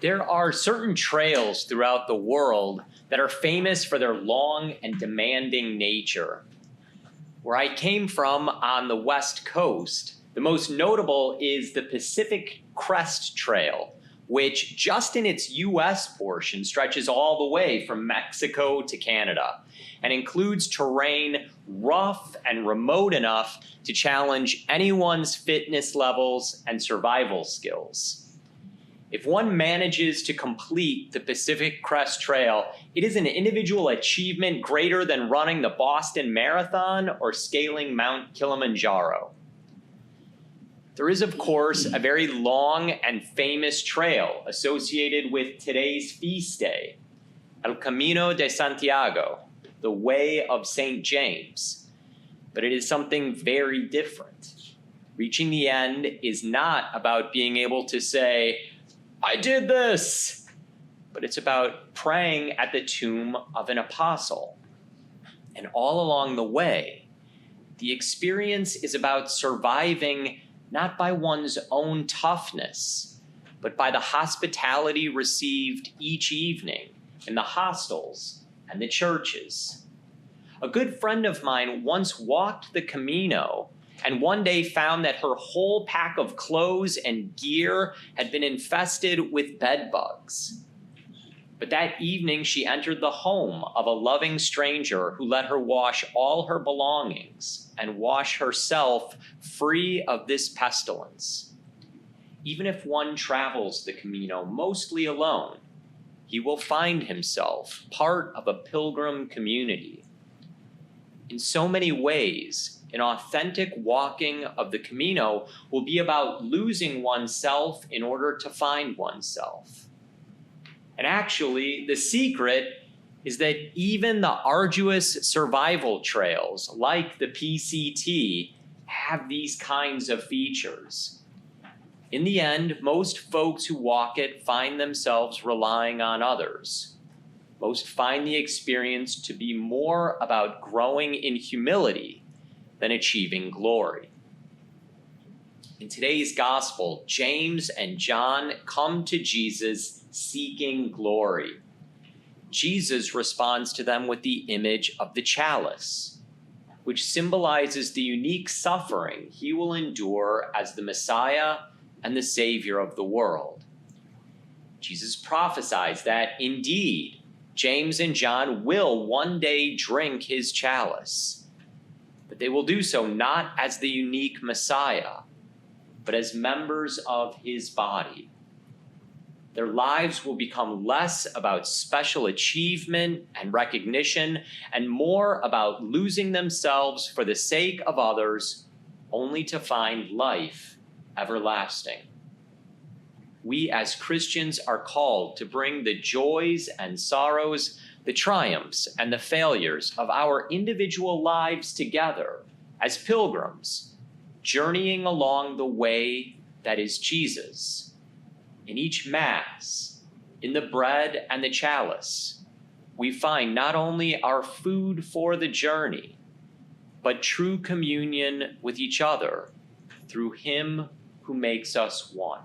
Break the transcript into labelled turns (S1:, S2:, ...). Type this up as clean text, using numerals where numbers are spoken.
S1: There are certain trails throughout the world that are famous for their long and demanding nature. Where I came from on the West Coast, the most notable is the Pacific Crest Trail, which just in its US portion stretches all the way from Mexico to Canada and includes terrain rough and remote enough to challenge anyone's fitness levels and survival skills. If one manages to complete the Pacific Crest Trail, it is an individual achievement greater than running the Boston Marathon or scaling Mount Kilimanjaro. There is, of course, a very long and famous trail associated with today's feast day, El Camino de Santiago, the Way of St. James. But it is something very different. Reaching the end is not about being able to say, "I did this," but it's about praying at the tomb of an apostle. And all along the way, the experience is about surviving not by one's own toughness, but by the hospitality received each evening in the hostels and the churches. A good friend of mine once walked the Camino and one day found that her whole pack of clothes and gear had been infested with bed bugs. But that evening she entered the home of a loving stranger who let her wash all her belongings and wash herself free of this pestilence. Even if one travels the Camino mostly alone, he will find himself part of a pilgrim community. In so many ways, an authentic walking of the Camino will be about losing oneself in order to find oneself. And actually, the secret is that even the arduous survival trails, like the PCT, have these kinds of features. In the end, most folks who walk it find themselves relying on others. Most find the experience to be more about growing in humility than achieving glory. In today's gospel, James and John come to Jesus seeking glory. Jesus responds to them with the image of the chalice, which symbolizes the unique suffering he will endure as the Messiah and the Savior of the world. Jesus prophesies that, indeed, James and John will one day drink his chalice, but they will do so not as the unique Messiah, but as members of his body. Their lives will become less about special achievement and recognition and more about losing themselves for the sake of others, only to find life everlasting. We as Christians are called to bring the joys and sorrows, the triumphs and the failures of our individual lives together as pilgrims, journeying along the way that is Jesus. In each Mass, in the bread and the chalice, we find not only our food for the journey, but true communion with each other through Him who makes us one.